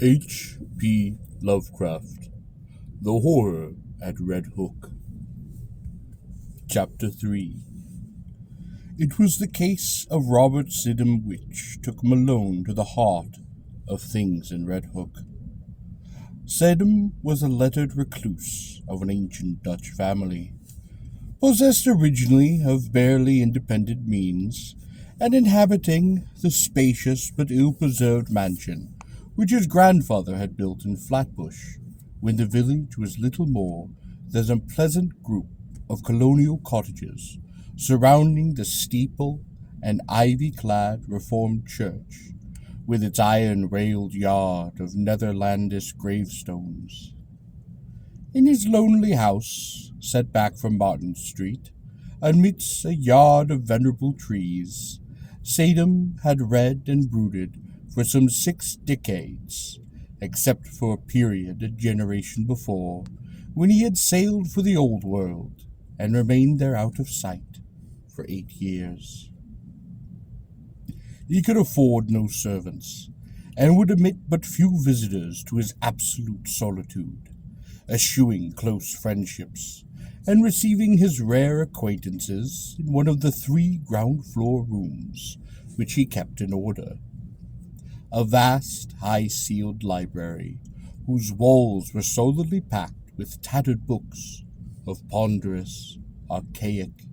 H.P. Lovecraft, The Horror at Red Hook. Chapter 3. It was the case of Robert Sidham which took Malone to the heart of things in Red Hook. Sidham was a lettered recluse of an ancient Dutch family, possessed originally of barely independent means, and inhabiting the spacious but ill-preserved mansion which his grandfather had built in Flatbush, when the village was little more than a pleasant group of colonial cottages surrounding the steeple and ivy-clad Reformed church, with its iron-railed yard of Netherlandish gravestones. In his lonely house, set back from Martin Street, amidst a yard of venerable trees, Sidham had read and brooded for some 6 decades, except for a period a generation before, when he had sailed for the Old World and remained there out of sight for 8 years. He could afford no servants, and would admit but few visitors to his absolute solitude, eschewing close friendships, and receiving his rare acquaintances in one of the 3 ground-floor rooms which he kept in order. A vast, high-ceiled library, whose walls were solidly packed with tattered books of ponderous, archaic,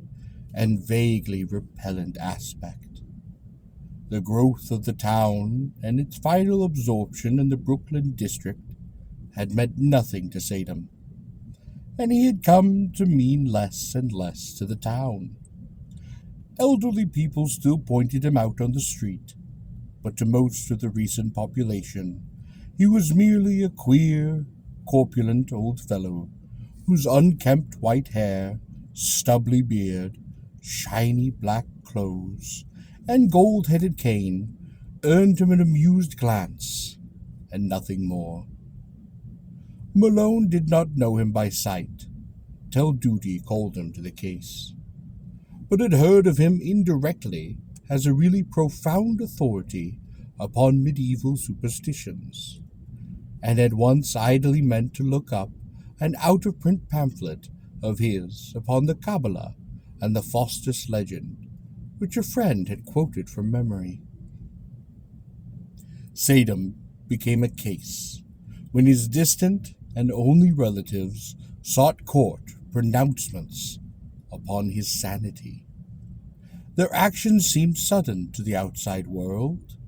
and vaguely repellent aspect. The growth of the town and its final absorption in the Brooklyn district had meant nothing to Sidham, and he had come to mean less and less to the town. Elderly people still pointed him out on the street, but to most of the recent population he was merely a queer, corpulent old fellow whose unkempt white hair, stubbly beard, shiny black clothes, and gold-headed cane earned him an amused glance, and nothing more. Malone did not know him by sight, till duty called him to the case, but had heard of him indirectly as a really profound authority upon medieval superstitions, and had once idly meant to look up an out-of-print pamphlet of his upon the Kabbalah and the Faustus legend, which a friend had quoted from memory. Sidham became a case when his distant and only relatives sought court pronouncements upon his sanity. Their action seemed sudden to the outside world,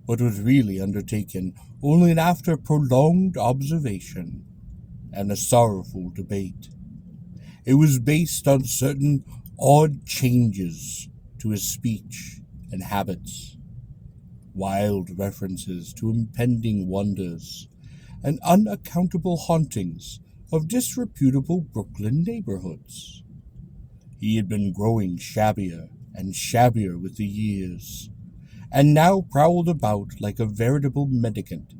but was really undertaken only after prolonged observation and a sorrowful debate. It was based on certain odd changes to his speech and habits, wild references to impending wonders, and unaccountable hauntings of disreputable Brooklyn neighborhoods. He had been growing shabbier and shabbier with the years, and now prowled about like a veritable mendicant,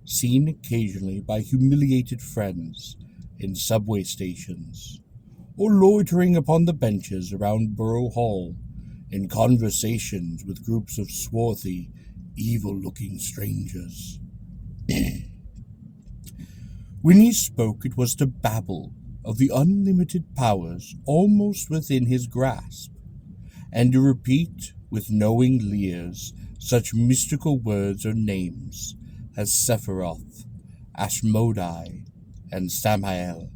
seen occasionally by humiliated friends in subway stations, or loitering upon the benches around Borough Hall in conversations with groups of swarthy, evil-looking strangers. When he spoke, it was to babble of the unlimited powers almost within his grasp, and to repeat with knowing leers such mystical words or names as Sephiroth, Ashmodai, and Samael.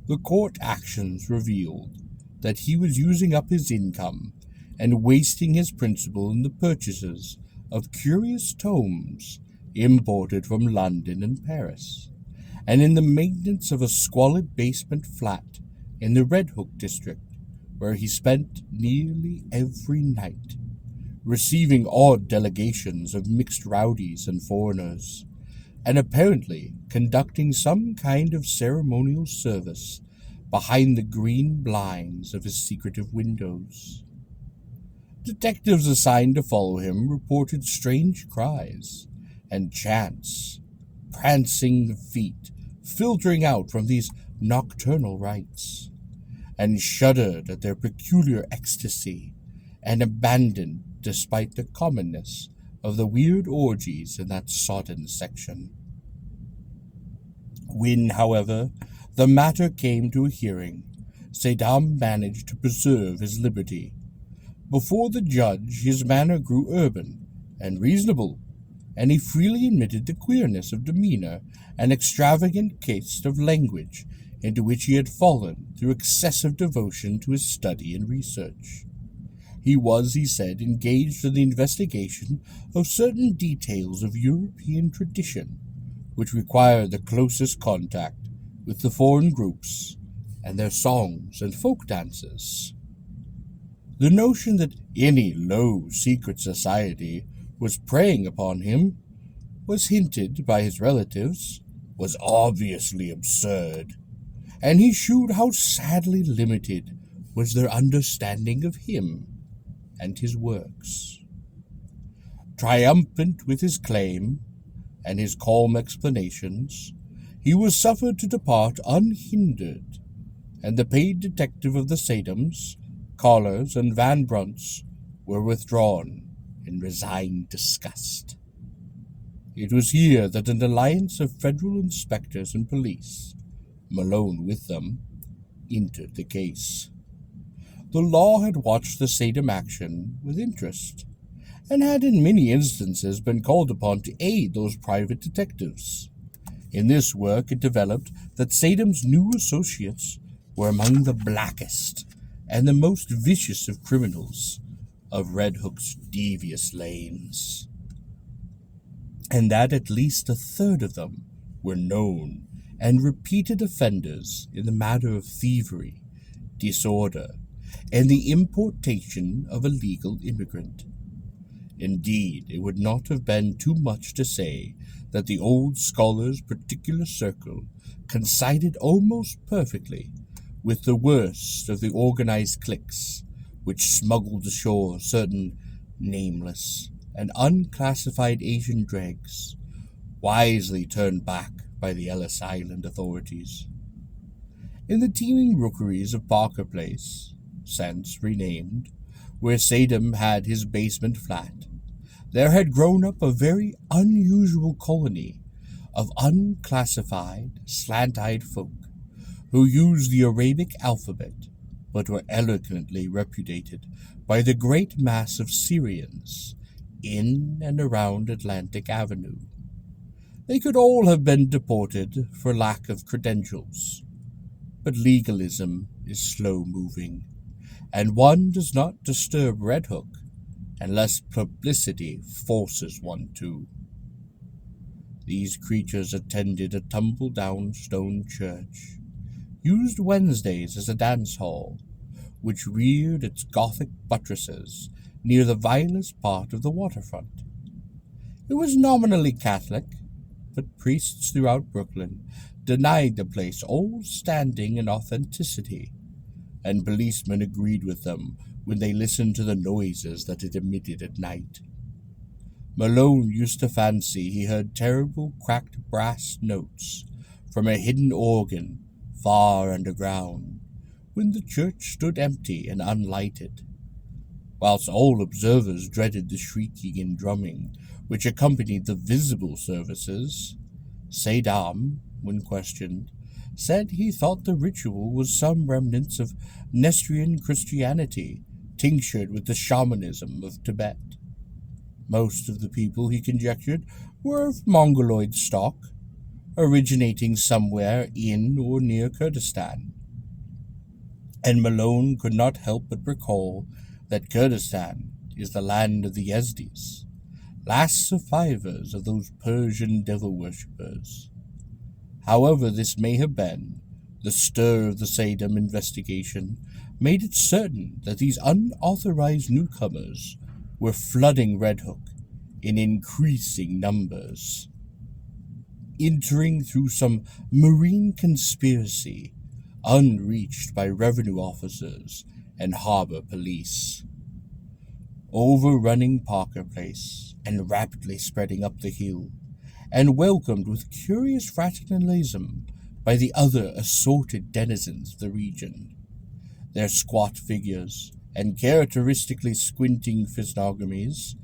The court actions revealed that he was using up his income and wasting his principal in the purchases of curious tomes imported from London and Paris, and in the maintenance of a squalid basement flat in the Red Hook district, where he spent nearly every night, receiving odd delegations of mixed rowdies and foreigners, and apparently conducting some kind of ceremonial service behind the green blinds of his secretive windows. Detectives assigned to follow him reported strange cries and chants, prancing feet filtering out from these nocturnal rites, and shuddered at their peculiar ecstasy and abandon despite the commonness of the weird orgies in that sodden section. When, however, the matter came to a hearing, Saddam managed to preserve his liberty. Before the judge, his manner grew urban and reasonable, and he freely admitted the queerness of demeanor and extravagant taste of language into which he had fallen through excessive devotion to his study and research. He was, he said, engaged in the investigation of certain details of European tradition, which required the closest contact with the foreign groups and their songs and folk dances. The notion that any low secret society was preying upon him, was hinted by his relatives, was obviously absurd, and he shewed how sadly limited was their understanding of him and his works. Triumphant with his claim and his calm explanations, he was suffered to depart unhindered, and the paid detective of the Saddams, Collars, and Van Brunts were withdrawn in resigned disgust. It was here that an alliance of federal inspectors and police, Malone with them, entered the case. The law had watched the Saddam action with interest, and had in many instances been called upon to aid those private detectives. In this work it developed that Saddam's new associates were among the blackest and the most vicious of criminals of Red Hook's devious lanes, and that at least a third of them were known and repeated offenders in the matter of thievery, disorder, and the importation of a legal immigrant. Indeed, it would not have been too much to say that the old scholar's particular circle coincided almost perfectly with the worst of the organized cliques which smuggled ashore certain nameless and unclassified Asian dregs, wisely turned back by the Ellis Island authorities. In the teeming rookeries of Parker Place, since renamed, where Saddam had his basement flat, there had grown up a very unusual colony of unclassified, slant-eyed folk who used the Arabic alphabet but were eloquently repudiated by the great mass of Syrians in and around Atlantic Avenue. They could all have been deported for lack of credentials, but legalism is slow-moving, and one does not disturb Red Hook unless publicity forces one to. These creatures attended a tumble-down stone church, used Wednesdays as a dance hall, which reared its Gothic buttresses near the vilest part of the waterfront. It was nominally Catholic, but priests throughout Brooklyn denied the place all standing and authenticity, and policemen agreed with them when they listened to the noises that it emitted at night. Malone used to fancy he heard terrible cracked brass notes from a hidden organ far underground, when the church stood empty and unlighted, whilst all observers dreaded the shrieking and drumming which accompanied the visible services. Saddam, when questioned, said he thought the ritual was some remnants of Nestorian Christianity tinctured with the shamanism of Tibet. Most of the people, he conjectured, were of Mongoloid stock, originating somewhere in or near Kurdistan, and Malone could not help but recall that Kurdistan is the land of the Yezdis, last survivors of those Persian devil-worshippers. However this may have been, the stir of the Saddam investigation made it certain that these unauthorized newcomers were flooding Red Hook in increasing numbers, entering through some marine conspiracy unreached by revenue officers and harbor police, overrunning Parker Place and rapidly spreading up the hill, and welcomed with curious fraternalism by the other assorted denizens of the region. Their squat figures and characteristically squinting physiognomies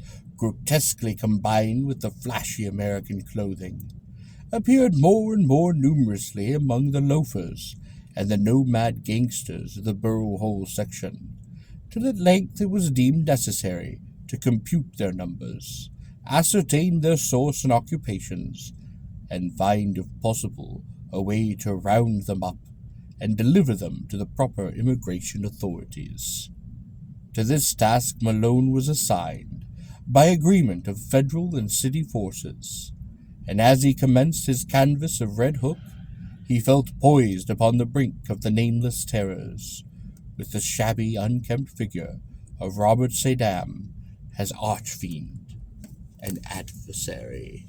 grotesquely combined with the flashy American clothing, appeared more and more numerously among the loafers and the nomad gangsters of the Burrow Hole section, till at length it was deemed necessary to compute their numbers, ascertain their source and occupations, and find, if possible, a way to round them up and deliver them to the proper immigration authorities. To this task Malone was assigned by agreement of federal and city forces, and as he commenced his canvass of Red Hook, he felt poised upon the brink of the nameless terrors, with the shabby, unkempt figure of Robert Sadam as arch-fiend and adversary.